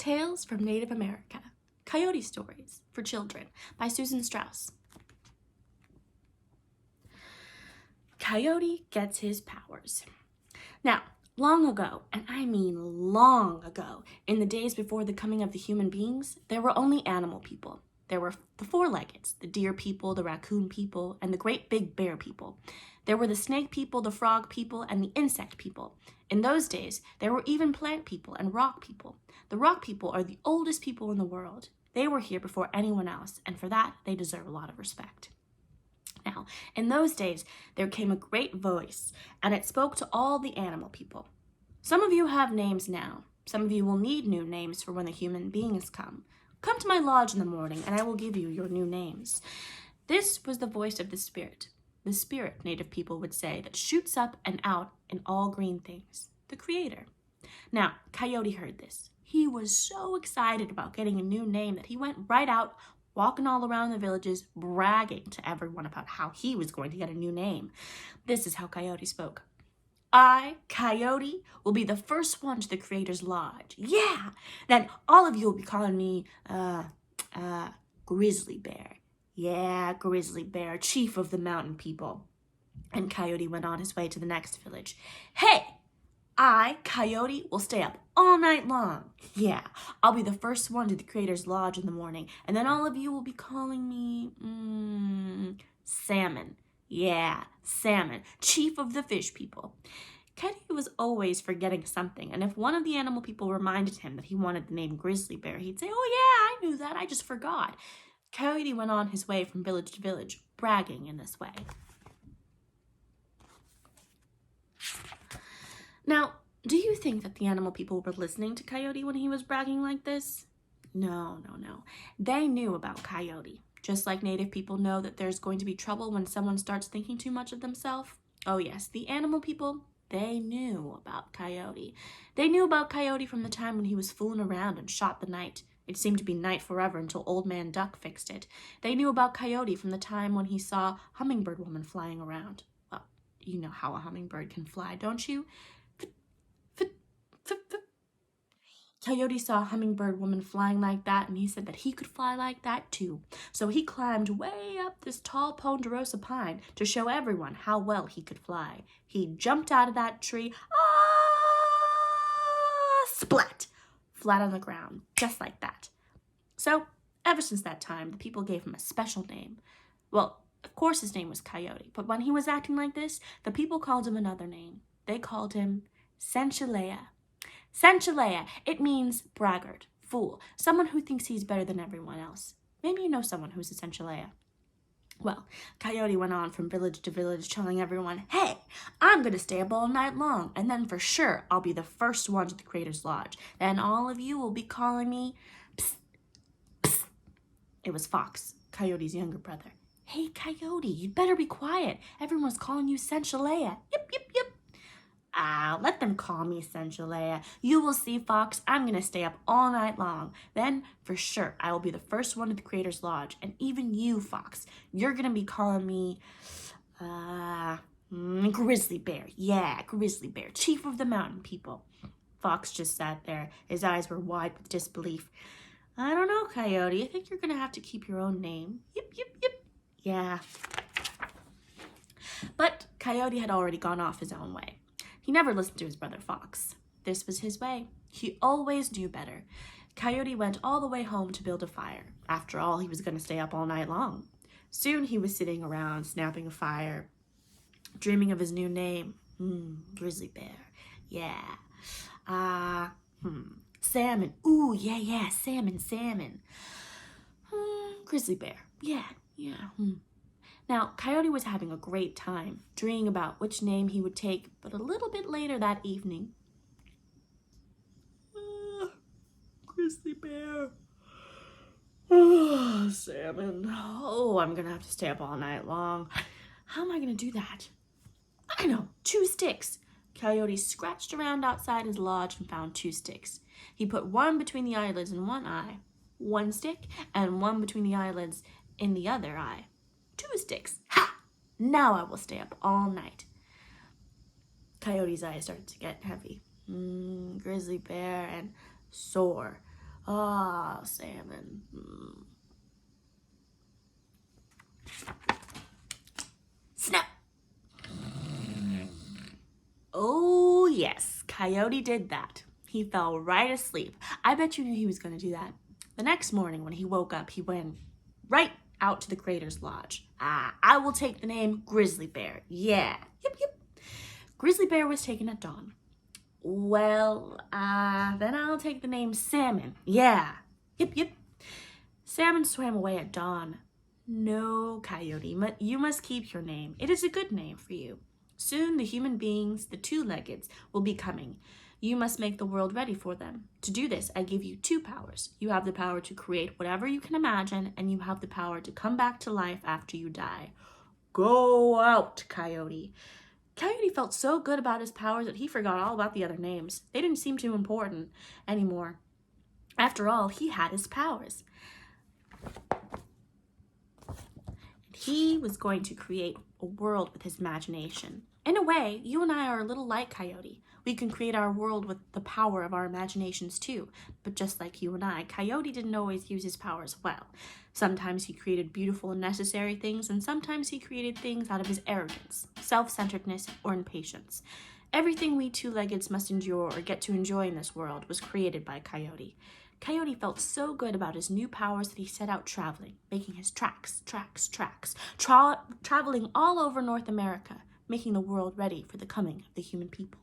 Tales from Native America. Coyote Stories for Children by Susan Strauss. Coyote gets his powers. Now, long ago, and I mean long ago, in the days before the coming of the human beings, there were only animal people. There were the four-leggeds, the deer people, the raccoon people, and the great big bear people. There were the snake people, the frog people, and the insect people. In those days, there were even plant people and rock people. The rock people are the oldest people in the world. They were here before anyone else, and for that, they deserve a lot of respect. Now, in those days, there came a great voice, and it spoke to all the animal people. Some of you have names now. Some of you will need new names for when the human beings come. Come to my lodge in the morning, and I will give you your new names. This was the voice of the spirit, native people would say, that shoots up and out in all green things, the creator. Now, Coyote heard this. He was so excited about getting a new name that he went right out, walking all around the villages, bragging to everyone about how he was going to get a new name. This is how Coyote spoke. I, Coyote, will be the first one to the Creator's Lodge. Yeah! Then all of you will be calling me, Grizzly Bear. Yeah, Grizzly Bear, chief of the mountain people. And Coyote went on his way to the next village. Hey! I, Coyote, will stay up all night long. Yeah, I'll be the first one to the Creator's Lodge in the morning. And then all of you will be calling me, Salmon. Yeah, Salmon, chief of the fish people. Coyote was always forgetting something, and if one of the animal people reminded him that he wanted the name Grizzly Bear, he'd say, oh yeah, I knew that, I just forgot. Coyote went on his way from village to village, bragging in this way. Now, do you think that the animal people were listening to Coyote when he was bragging like this? No. They knew about Coyote. Just like native people know that there's going to be trouble when someone starts thinking too much of themselves. Oh yes, the animal people, they knew about Coyote. They knew about Coyote from the time when he was fooling around and shot the night. It seemed to be night forever until Old Man Duck fixed it. They knew about Coyote from the time when he saw Hummingbird Woman flying around. Well, you know how a hummingbird can fly, don't you? Coyote saw a hummingbird woman flying like that, and he said that he could fly like that too. So he climbed way up this tall ponderosa pine to show everyone how well he could fly. He jumped out of that tree, splat, flat on the ground, just like that. So ever since that time, the people gave him a special name. Well, of course his name was Coyote, but when he was acting like this, the people called him another name. They called him Sanchalea. Sanchalea, it means braggart, fool, someone who thinks he's better than everyone else. Maybe you know someone who's a Sanchalea. Well, Coyote went on from village to village telling everyone, hey, I'm going to stay up all night long, and then for sure I'll be the first one to the Creator's Lodge. Then all of you will be calling me, psst, psst. It was Fox, Coyote's younger brother. Hey, Coyote, you'd better be quiet. Everyone's calling you Sanchalea. Yip. Let them call me Sanchalea. You will see, Fox, I'm going to stay up all night long. Then, for sure, I will be the first one to the Creator's Lodge. And even you, Fox, you're going to be calling me, Grizzly Bear. Yeah, Grizzly Bear, chief of the mountain people. Fox just sat there. His eyes were wide with disbelief. I don't know, Coyote. I think you're going to have to keep your own name. Yip. Yeah. But Coyote had already gone off his own way. He never listened to his brother Fox. This was his way. He always knew better. Coyote went all the way home to build a fire. After all, he was going to stay up all night long. Soon he was sitting around, snapping a fire, dreaming of his new name. Grizzly Bear. Yeah. Salmon. Ooh, yeah, salmon. Grizzly Bear. Yeah. Now, Coyote was having a great time, dreaming about which name he would take, but a little bit later that evening, Grizzly Bear. Salmon. Oh, I'm gonna have to stay up all night long. How am I gonna do that? I know, 2 sticks. Coyote scratched around outside his lodge and found 2 sticks. He put one between the eyelids in one eye, 1 stick, and one between the eyelids in the other eye. 2 sticks. Ha! Now I will stay up all night. Coyote's eyes started to get heavy. Grizzly Bear and sore. Ah, salmon. Snap! Oh, yes, Coyote did that. He fell right asleep. I bet you knew he was going to do that. The next morning, when he woke up, he went right out to the Crater's Lodge. I will take the name Grizzly Bear. Yeah. Yep, yep. Grizzly Bear was taken at dawn. Well, then I'll take the name Salmon. Yeah. Yep, yep. Salmon swam away at dawn. No, Coyote, you must keep your name. It is a good name for you. Soon the human beings, the two-leggeds, will be coming. You must make the world ready for them. To do this, I give you two powers. You have the power to create whatever you can imagine, and you have the power to come back to life after you die. Go out, Coyote. Coyote felt so good about his powers that he forgot all about the other names. They didn't seem too important anymore. After all, he had his powers. He was going to create a world with his imagination. In a way, you and I are a little like Coyote. We can create our world with the power of our imaginations too. But just like you and I, Coyote didn't always use his powers well. Sometimes he created beautiful and necessary things, and sometimes he created things out of his arrogance, self-centeredness, or impatience. Everything we two-leggeds must endure or get to enjoy in this world was created by Coyote. Coyote felt so good about his new powers that he set out traveling, making his tracks, traveling all over North America, making the world ready for the coming of the human people.